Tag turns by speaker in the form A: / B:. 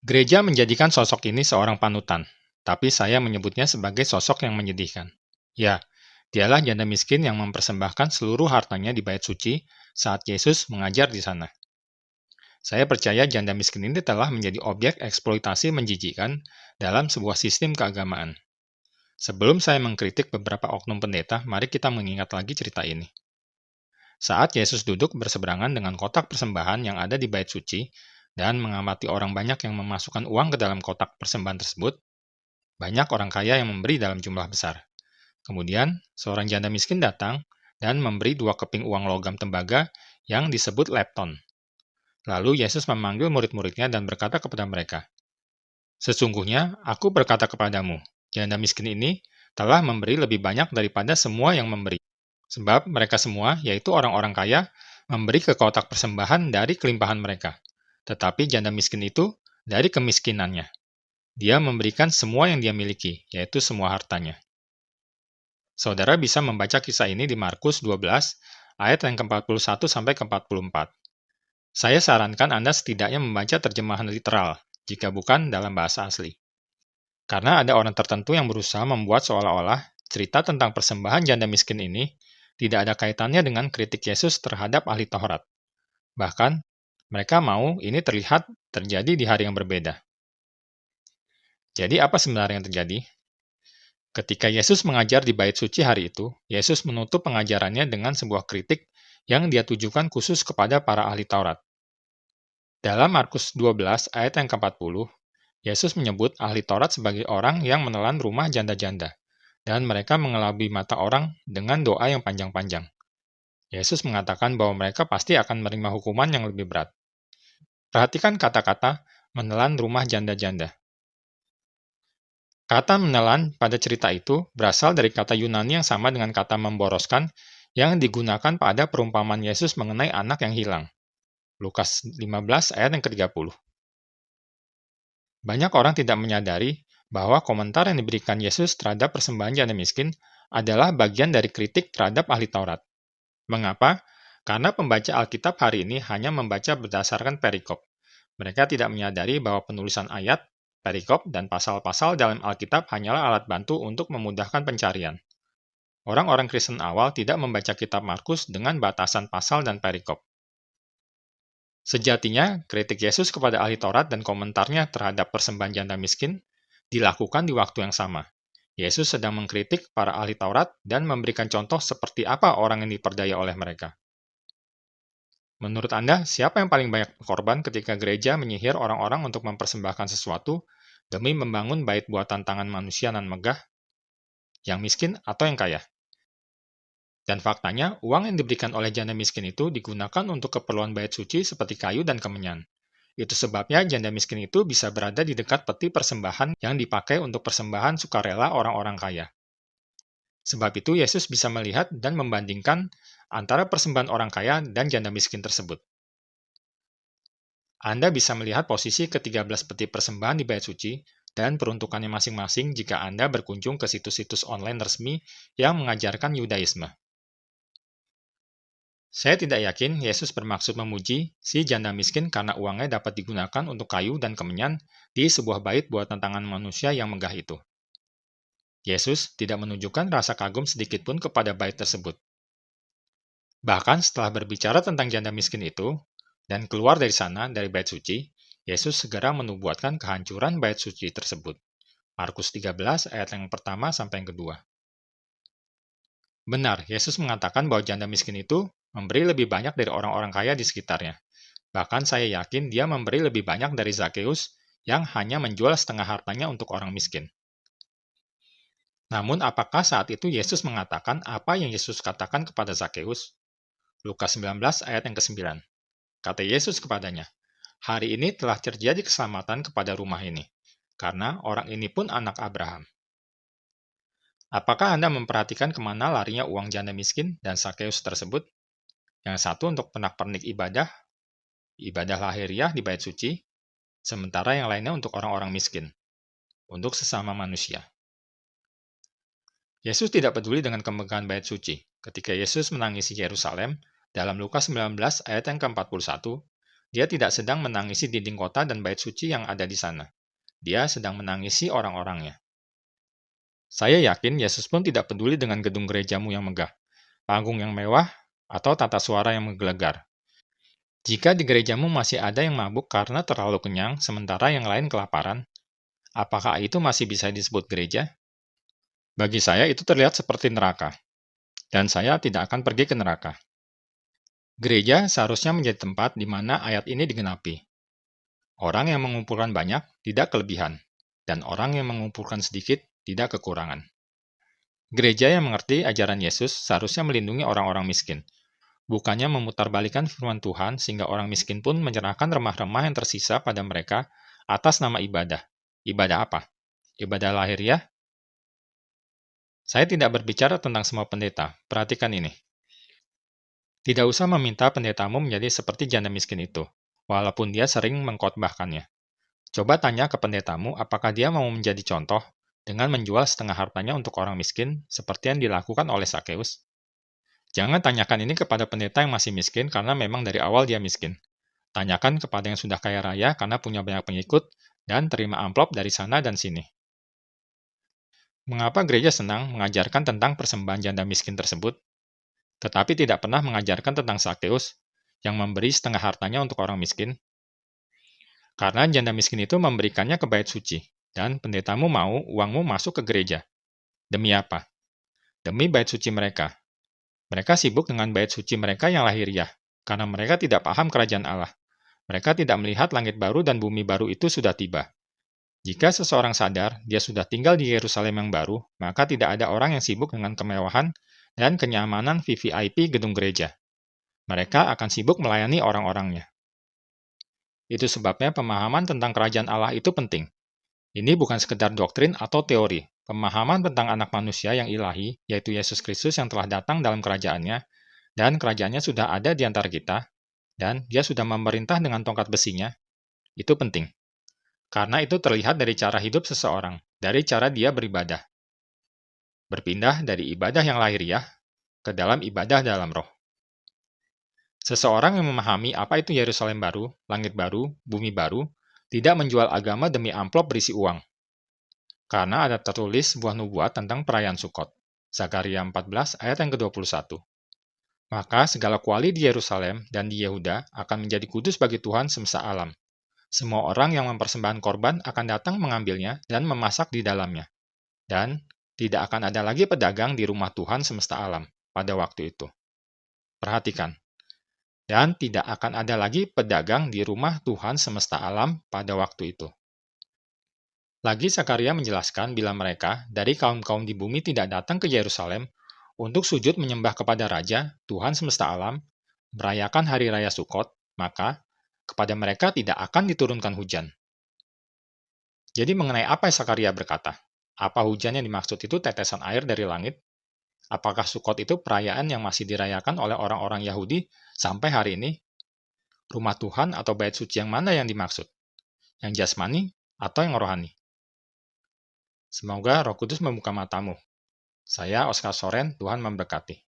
A: Gereja menjadikan sosok ini seorang panutan, tapi saya menyebutnya sebagai sosok yang menyedihkan. Ya, dialah janda miskin yang mempersembahkan seluruh hartanya di bait suci saat Yesus mengajar di sana. Saya percaya janda miskin ini telah menjadi objek eksploitasi menjijikan dalam sebuah sistem keagamaan. Sebelum saya mengkritik beberapa oknum pendeta, mari kita mengingat lagi cerita ini. Saat Yesus duduk berseberangan dengan kotak persembahan yang ada di bait suci dan mengamati orang banyak yang memasukkan uang ke dalam kotak persembahan tersebut, banyak orang kaya yang memberi dalam jumlah besar. Kemudian, seorang janda miskin datang dan memberi 2 keping uang logam tembaga yang disebut lepton. Lalu Yesus memanggil murid-muridnya dan berkata kepada mereka, "Sesungguhnya aku berkata kepadamu, janda miskin ini telah memberi lebih banyak daripada semua yang memberi. Sebab mereka semua, yaitu orang-orang kaya, memberi ke kotak persembahan dari kelimpahan mereka. Tetapi janda miskin itu dari kemiskinannya. Dia memberikan semua yang dia miliki, yaitu semua hartanya." Saudara bisa membaca kisah ini di Markus 12, ayat yang ke-41 sampai ke-44. Saya sarankan Anda setidaknya membaca terjemahan literal, jika bukan dalam bahasa asli. Karena ada orang tertentu yang berusaha membuat seolah-olah cerita tentang persembahan janda miskin ini tidak ada kaitannya dengan kritik Yesus terhadap ahli Taurat. Bahkan, mereka mau ini terlihat terjadi di hari yang berbeda. Jadi apa sebenarnya yang terjadi? Ketika Yesus mengajar di bait suci hari itu, Yesus menutup pengajarannya dengan sebuah kritik yang dia tujukan khusus kepada para ahli Taurat. Dalam Markus 12 ayat yang ke-40, Yesus menyebut ahli Taurat sebagai orang yang menelan rumah janda-janda, dan mereka mengelabui mata orang dengan doa yang panjang-panjang. Yesus mengatakan bahwa mereka pasti akan menerima hukuman yang lebih berat. Perhatikan kata-kata menelan rumah janda-janda. Kata menelan pada cerita itu berasal dari kata Yunani yang sama dengan kata memboroskan yang digunakan pada perumpamaan Yesus mengenai anak yang hilang. Lukas 15 ayat yang ke-30. Banyak orang tidak menyadari bahwa komentar yang diberikan Yesus terhadap persembahan janda miskin adalah bagian dari kritik terhadap ahli Taurat. Mengapa? Karena pembaca Alkitab hari ini hanya membaca berdasarkan perikop. Mereka tidak menyadari bahwa penulisan ayat, perikop, dan pasal-pasal dalam Alkitab hanyalah alat bantu untuk memudahkan pencarian. Orang-orang Kristen awal tidak membaca kitab Markus dengan batasan pasal dan perikop. Sejatinya, kritik Yesus kepada ahli Taurat dan komentarnya terhadap persembahan janda miskin dilakukan di waktu yang sama. Yesus sedang mengkritik para ahli Taurat dan memberikan contoh seperti apa orang yang diperdaya oleh mereka. Menurut Anda, siapa yang paling banyak korban ketika gereja menyihir orang-orang untuk mempersembahkan sesuatu demi membangun bait buatan tangan manusia nan megah? Yang miskin atau yang kaya? Dan faktanya, uang yang diberikan oleh janda miskin itu digunakan untuk keperluan bait suci seperti kayu dan kemenyan. Itu sebabnya janda miskin itu bisa berada di dekat peti persembahan yang dipakai untuk persembahan sukarela orang-orang kaya. Sebab itu Yesus bisa melihat dan membandingkan antara persembahan orang kaya dan janda miskin tersebut. Anda bisa melihat posisi ke-13 peti persembahan di bait suci dan peruntukannya masing-masing jika Anda berkunjung ke situs-situs online resmi yang mengajarkan Yudaisme. Saya tidak yakin Yesus bermaksud memuji si janda miskin karena uangnya dapat digunakan untuk kayu dan kemenyan di sebuah bait buatan tangan manusia yang megah itu. Yesus tidak menunjukkan rasa kagum sedikit pun kepada bait tersebut. Bahkan setelah berbicara tentang janda miskin itu, dan keluar dari sana dari bait suci, Yesus segera menubuatkan kehancuran bait suci tersebut. Markus 13 ayat yang pertama sampai yang kedua. Benar, Yesus mengatakan bahwa janda miskin itu memberi lebih banyak dari orang-orang kaya di sekitarnya. Bahkan saya yakin dia memberi lebih banyak dari Zakeus yang hanya menjual setengah hartanya untuk orang miskin. Namun apakah saat itu Yesus mengatakan apa yang Yesus katakan kepada Zakeus? Lukas 19 ayat yang ke-9. Kata Yesus kepadanya, "Hari ini telah terjadi keselamatan kepada rumah ini, karena orang ini pun anak Abraham." Apakah Anda memperhatikan kemana larinya uang janda miskin dan Zakeus tersebut? Yang satu untuk pernak-pernik ibadah lahiriah di bait suci, sementara yang lainnya untuk orang-orang miskin, untuk sesama manusia. Yesus tidak peduli dengan kemegahan bait suci. Ketika Yesus menangisi Yerusalem, dalam Lukas 19 ayat yang ke-41, Dia tidak sedang menangisi dinding kota dan bait suci yang ada di sana. Dia sedang menangisi orang-orangnya. Saya yakin Yesus pun tidak peduli dengan gedung gerejamu yang megah, panggung yang mewah, atau tata suara yang menggelegar. Jika di gerejamu masih ada yang mabuk karena terlalu kenyang, sementara yang lain kelaparan, apakah itu masih bisa disebut gereja? Bagi saya itu terlihat seperti neraka, dan saya tidak akan pergi ke neraka. Gereja seharusnya menjadi tempat di mana ayat ini digenapi. Orang yang mengumpulkan banyak tidak kelebihan, dan orang yang mengumpulkan sedikit tidak kekurangan. Gereja yang mengerti ajaran Yesus seharusnya melindungi orang-orang miskin, bukannya memutarbalikkan firman Tuhan sehingga orang miskin pun menyerahkan remah-remah yang tersisa pada mereka atas nama ibadah. Ibadah apa? Ibadah lahiriah? Saya tidak berbicara tentang semua pendeta. Perhatikan ini. Tidak usah meminta pendetamu menjadi seperti janda miskin itu, walaupun dia sering mengkhotbahkannya. Coba tanya ke pendetamu apakah dia mau menjadi contoh dengan menjual setengah hartanya untuk orang miskin seperti yang dilakukan oleh Sakeus. Jangan tanyakan ini kepada pendeta yang masih miskin karena memang dari awal dia miskin. Tanyakan kepada yang sudah kaya raya karena punya banyak pengikut dan terima amplop dari sana dan sini. Mengapa gereja senang mengajarkan tentang persembahan janda miskin tersebut, tetapi tidak pernah mengajarkan tentang Sakeus yang memberi setengah hartanya untuk orang miskin? Karena janda miskin itu memberikannya ke bait suci, dan pendetamu mau uangmu masuk ke gereja. Demi apa? Demi bait suci mereka. Mereka sibuk dengan bait suci mereka yang lahiriah, karena mereka tidak paham kerajaan Allah. Mereka tidak melihat langit baru dan bumi baru itu sudah tiba. Jika seseorang sadar dia sudah tinggal di Yerusalem yang baru, maka tidak ada orang yang sibuk dengan kemewahan dan kenyamanan VVIP gedung gereja. Mereka akan sibuk melayani orang-orangnya. Itu sebabnya pemahaman tentang kerajaan Allah itu penting. Ini bukan sekedar doktrin atau teori. Pemahaman tentang anak manusia yang ilahi, yaitu Yesus Kristus yang telah datang dalam kerajaannya, dan kerajaannya sudah ada di antara kita, dan dia sudah memerintah dengan tongkat besinya, itu penting. Karena itu terlihat dari cara hidup seseorang, dari cara dia beribadah. Berpindah dari ibadah yang lahiriah ke dalam ibadah dalam roh. Seseorang yang memahami apa itu Yerusalem baru, langit baru, bumi baru, tidak menjual agama demi amplop berisi uang. Karena ada tertulis sebuah nubuat tentang perayaan Sukot. Zakaria 14 ayat yang ke-21. Maka segala kuali di Yerusalem dan di Yehuda akan menjadi kudus bagi Tuhan semesta alam. Semua orang yang mempersembahkan korban akan datang mengambilnya dan memasak di dalamnya. Dan tidak akan ada lagi pedagang di rumah Tuhan semesta alam pada waktu itu. Perhatikan. Dan tidak akan ada lagi pedagang di rumah Tuhan semesta alam pada waktu itu. Lagi Zakaria menjelaskan bila mereka dari kaum-kaum di bumi tidak datang ke Yerusalem untuk sujud menyembah kepada Raja, Tuhan semesta alam, merayakan hari raya Sukot, maka kepada mereka tidak akan diturunkan hujan. Jadi mengenai apa yang Zakaria berkata? Apa hujan yang dimaksud itu tetesan air dari langit? Apakah Sukot itu perayaan yang masih dirayakan oleh orang-orang Yahudi sampai hari ini? Rumah Tuhan atau bait suci yang mana yang dimaksud? Yang jasmani atau yang rohani? Semoga Roh Kudus membuka matamu. Saya Oskar Soren, Tuhan memberkati.